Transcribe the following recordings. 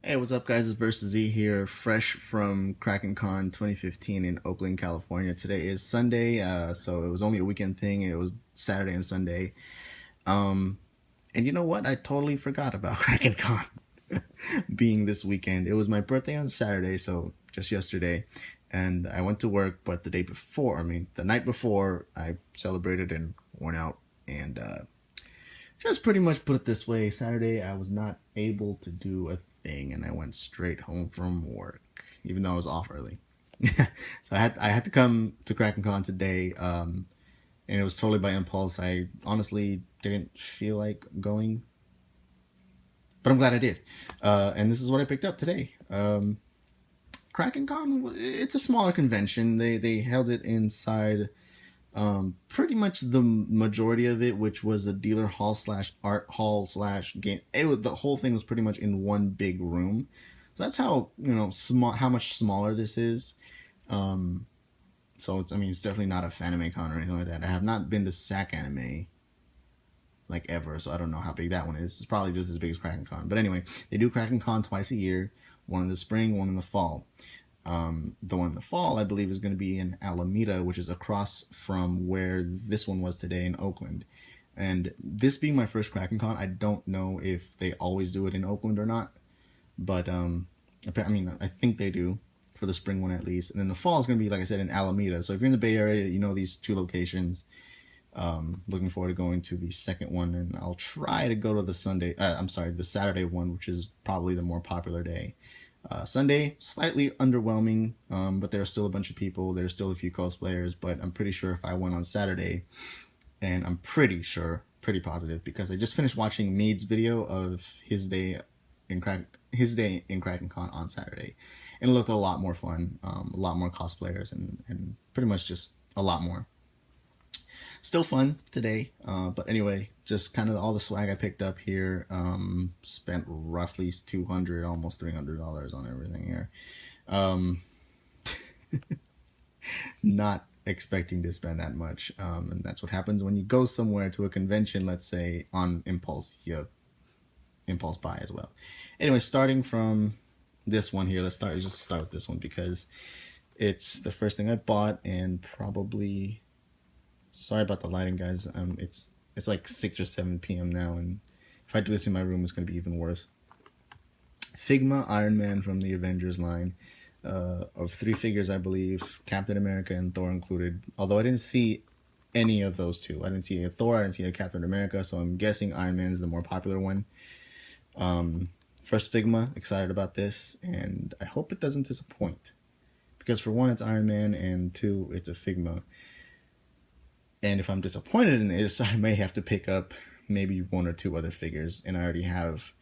Hey, what's up, guys? It's Versus Z here, fresh from Kraken 2015 in Oakland, California. Today is Sunday, so it was only a weekend thing. It was Saturday and Sunday. Um, and you know what? I totally forgot about Kraken being this weekend. It was my birthday on Saturday, so just yesterday. And I went to work, but the night before, I celebrated and went out and just pretty much put it this way, Saturday I was not able to do a thing and I went straight home from work, even though I was off early. So I had to come to Kraken today, and it was totally by impulse. I honestly didn't feel like going, but I'm glad I did. And this is what I picked up today. Kraken it's a smaller convention. They held it inside pretty much the majority of it, which was a dealer hall slash art hall slash game. The whole thing was pretty much in one big room. So that's how small, how much smaller this is. Um, so it's definitely not a Fanime Con or anything like that. I have not been to SAC Anime like ever, so I don't know how big that one is. It's probably just as big as Kraken Con. But anyway, they do Kraken Con twice a year, one in the spring, one in the fall. The one in the fall, I believe, is going to be in Alameda, which is across from where this one was today in Oakland. And this being my first Kraken I don't know if they always do it in Oakland or not. But I think they do for the spring one at least. And then the fall is going to be, like I said, in Alameda. So if you're in the Bay Area, you know these two locations. Looking forward to going to the second one, and I'll try to go to the Saturday one, which is probably the more popular day. Sunday, slightly underwhelming, but there are still a bunch of people. There's still a few cosplayers, but I'm pretty sure if I went on Saturday, and I'm pretty positive, because I just finished watching Mead's video of his day in Kraken Con on Saturday, and it looked a lot more fun, a lot more cosplayers, and pretty much just a lot more. Still fun today, but anyway, just kind of all the swag I picked up here. Spent roughly $200, almost $300 on everything here. Not expecting to spend that much, and that's what happens when you go somewhere to a convention, let's say, on impulse. You impulse buy as well. Anyway, starting from this one here, let's start with this one because it's the first thing I bought, and probably, sorry about the lighting, guys. It's like 6 or 7 p.m. now, and if I do this in my room, it's going to be even worse. Figma Iron Man from the Avengers line, of 3 figures, I believe, Captain America and Thor included. Although I didn't see any of those two. I didn't see a Thor, I didn't see a Captain America, so I'm guessing Iron Man is the more popular one. First Figma, excited about this, and I hope it doesn't disappoint. Because for one, it's Iron Man, and 2, it's a Figma. And if I'm disappointed in this, I may have to pick up maybe 1 or 2 other figures. And I already have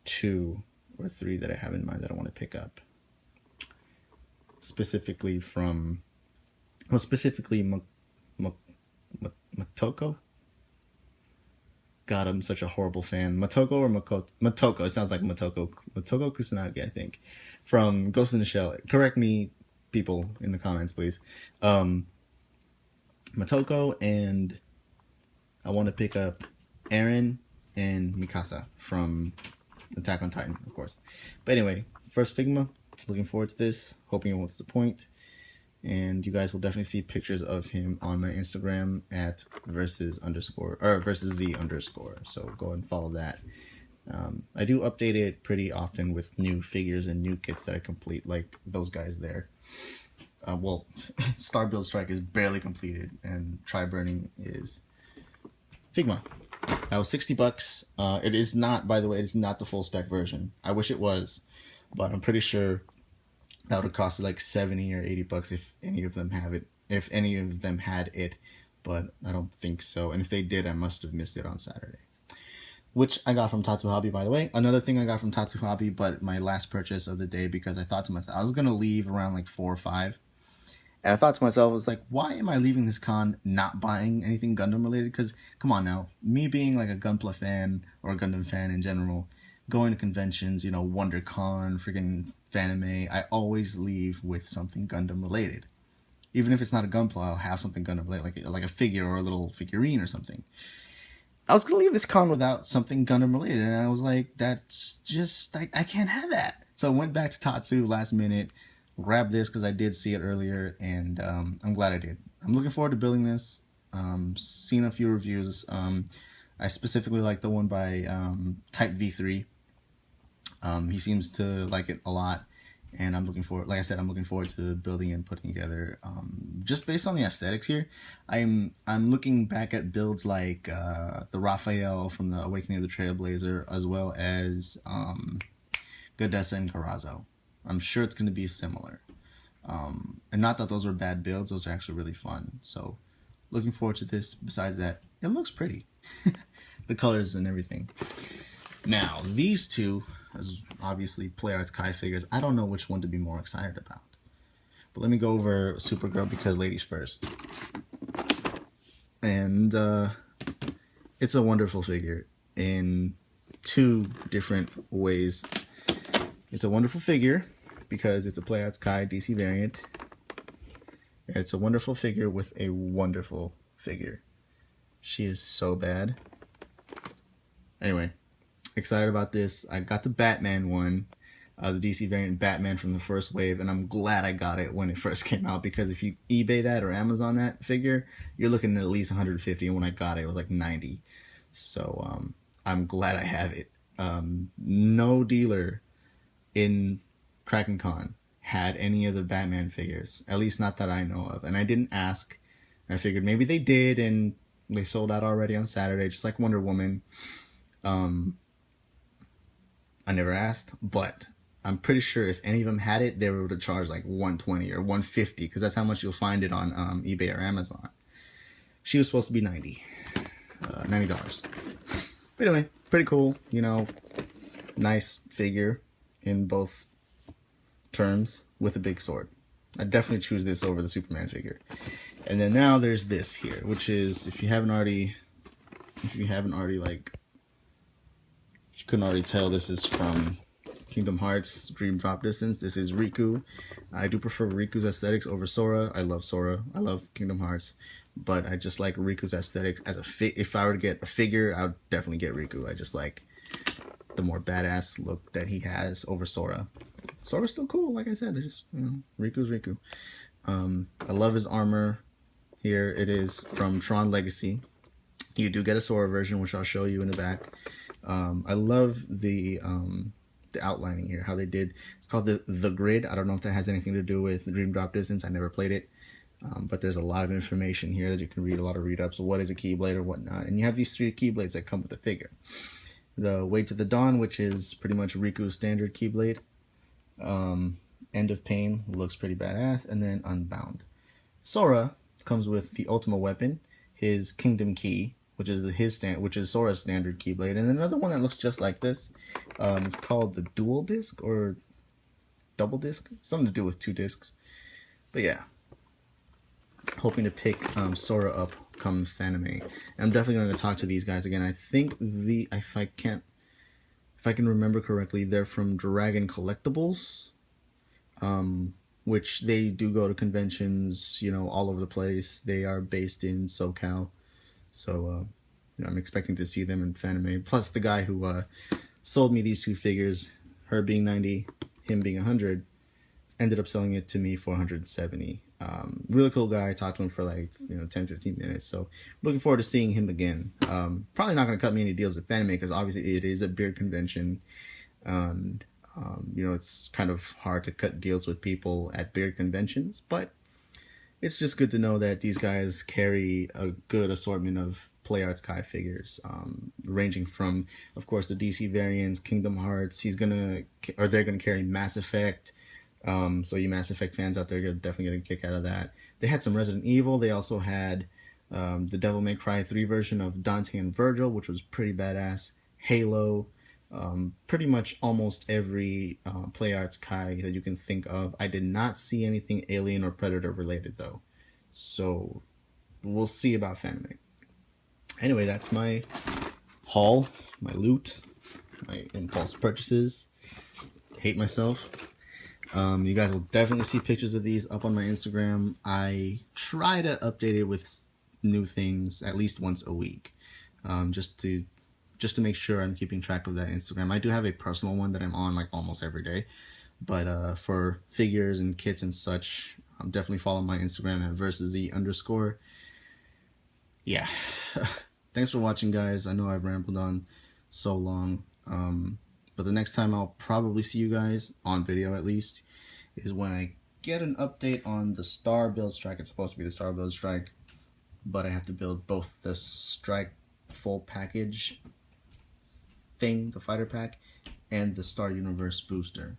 2 or 3 that I have in mind that I want to pick up. Specifically Motoko. God, I'm such a horrible fan. Motoko or Motoko. It sounds like Motoko. Motoko Kusanagi, I think. From Ghost in the Shell. Correct me, people, in the comments, please. Motoko, and I want to pick up Eren and Mikasa from Attack on Titan, of course. But anyway, first Figma, looking forward to this, hoping it won't disappoint. And you guys will definitely see pictures of him on my Instagram at versus Z underscore. So go and follow that. I do update it pretty often with new figures and new kits that I complete, like those guys there. Well, Star Build Strike is barely completed, and Try Burning is Figma. That was $60. It is not, by the way, it's not the full spec version. I wish it was, but I'm pretty sure that would have costed like $70 or $80 if any of them have it. If any of them had it, but I don't think so. And if they did, I must have missed it on Saturday. Which I got from Tatsu Hobby, by the way. Another thing I got from Tatsu Hobby, but my last purchase of the day, because I thought to myself, I was going to leave around like 4 or 5. And I thought to myself, I was like, why am I leaving this con not buying anything Gundam related? Because, come on now, me being like a Gunpla fan, or a Gundam fan in general, going to conventions, WonderCon, freaking Fanime, I always leave with something Gundam related. Even if it's not a Gunpla, I'll have something Gundam related, like a figure or a little figurine or something. I was gonna leave this con without something Gundam related, and I was like, that's just I can't have that. So I went back to Tatsu last minute, grabbed this because I did see it earlier, and I'm glad I did. I'm looking forward to building this. Seen a few reviews. I specifically like the one by Type V3. He seems to like it a lot, and I'm looking forward. Like I said, I'm looking forward to building and putting together. Just based on the aesthetics here, I'm looking back at builds like the Raphael from the Awakening of the Trailblazer, as well as Godessa and Carazo. I'm sure it's going to be similar. And not that those were bad builds; those are actually really fun. So, looking forward to this. Besides that, it looks pretty, the colors and everything. Now, these two, as obviously Play Arts Kai figures, I don't know which one to be more excited about. But let me go over Supergirl because ladies first. And it's a wonderful figure in two different ways. It's a wonderful figure because it's a Play Arts Kai DC variant. It's a wonderful figure with a wonderful figure. She is so bad. Anyway, excited about this. I got the Batman one, the DC variant Batman from the first wave, and I'm glad I got it when it first came out, because if you eBay that or Amazon that figure, you're looking at least 150, and when I got it, it was like 90. So I'm glad I have it. No dealer in Kraken Con had any of the Batman figures, at least not that I know of, and I didn't ask. I figured maybe they did, and they sold out already on Saturday, just like Wonder Woman. I never asked, but I'm pretty sure if any of them had it, they would have charged like 120 or 150, because that's how much you'll find it on eBay or Amazon. She was supposed to be $90. But anyway, pretty cool, you know, nice figure in both terms with a big sword. I definitely choose this over the Superman figure. And then now there's this here, which is, if you haven't already like, you couldn't already tell, this is from Kingdom Hearts Dream Drop Distance. This is Riku. I do prefer Riku's aesthetics over Sora. I love Sora. I love Kingdom Hearts. But I just like Riku's aesthetics as a if I were to get a figure, I would definitely get Riku. I just like the more badass look that he has over Sora. Sora's still cool, like I said. It's just, you know, Riku's Riku. I love his armor. Here it is from Tron Legacy. You do get a Sora version, which I'll show you in the back. I love the outlining here, how they did. It's called the Grid. I don't know if that has anything to do with Dream Drop Distance. I never played it, but there's a lot of information here that you can read. A lot of read-ups of what is a Keyblade or whatnot. And you have these 3 Keyblades that come with the figure. The Way to the Dawn, which is pretty much Riku's standard Keyblade. End of Pain looks pretty badass, and then Unbound. Sora comes with the Ultima Weapon, his Kingdom Key, which is Sora's standard Keyblade, and another one that looks just like this. It's called the Dual Disc or Double Disc, something to do with 2 discs. But yeah, hoping to pick Sora up come Fanime. I'm definitely going to talk to these guys again. I think if I can remember correctly, they're from Dragon Collectibles, which they do go to conventions, you know, all over the place. They are based in SoCal. So, you know, I'm expecting to see them in Fanime. Plus, the guy who sold me these 2 figures, her being 90, him being 100, ended up selling it to me for 170. Really cool guy. I talked to him for like, you know, 10-15 minutes. So, looking forward to seeing him again. Probably not going to cut me any deals at Fanime because obviously it is a beer convention. And, you know, it's kind of hard to cut deals with people at beer conventions. But it's just good to know that these guys carry a good assortment of Play Arts Kai figures, ranging from, of course, the DC variants, Kingdom Hearts. They're gonna carry Mass Effect. So you Mass Effect fans out there are definitely getting a kick out of that. They had some Resident Evil. They also had the Devil May Cry 3 version of Dante and Virgil, which was pretty badass. Halo. Pretty much almost every Play Arts Kai that you can think of. I did not see anything Alien or Predator related though, so we'll see about Fanime. Anyway, that's my haul, my loot, my impulse purchases. Hate myself. You guys will definitely see pictures of these up on my Instagram. I try to update it with new things at least once a week. just to make sure I'm keeping track of that Instagram. I do have a personal one that I'm on like almost every day, but for figures and kits and such, definitely follow my Instagram at _. Yeah. Thanks for watching, guys. I know I've rambled on so long, but the next time I'll probably see you guys on video, at least, is when I get an update on the Star Build Strike. It's supposed to be the Star Build Strike, but I have to build both the Strike full package thing, the fighter pack, and the Star Universe booster.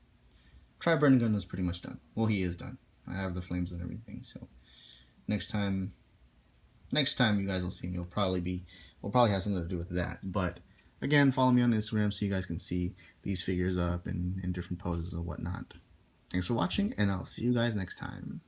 Tri-Burn Gun is pretty much done. Well, he is done. I have the flames and everything, so next time you guys will see me, will probably have something to do with that. But again, follow me on Instagram so you guys can see these figures up in different poses and whatnot. Thanks for watching, and I'll see you guys next time.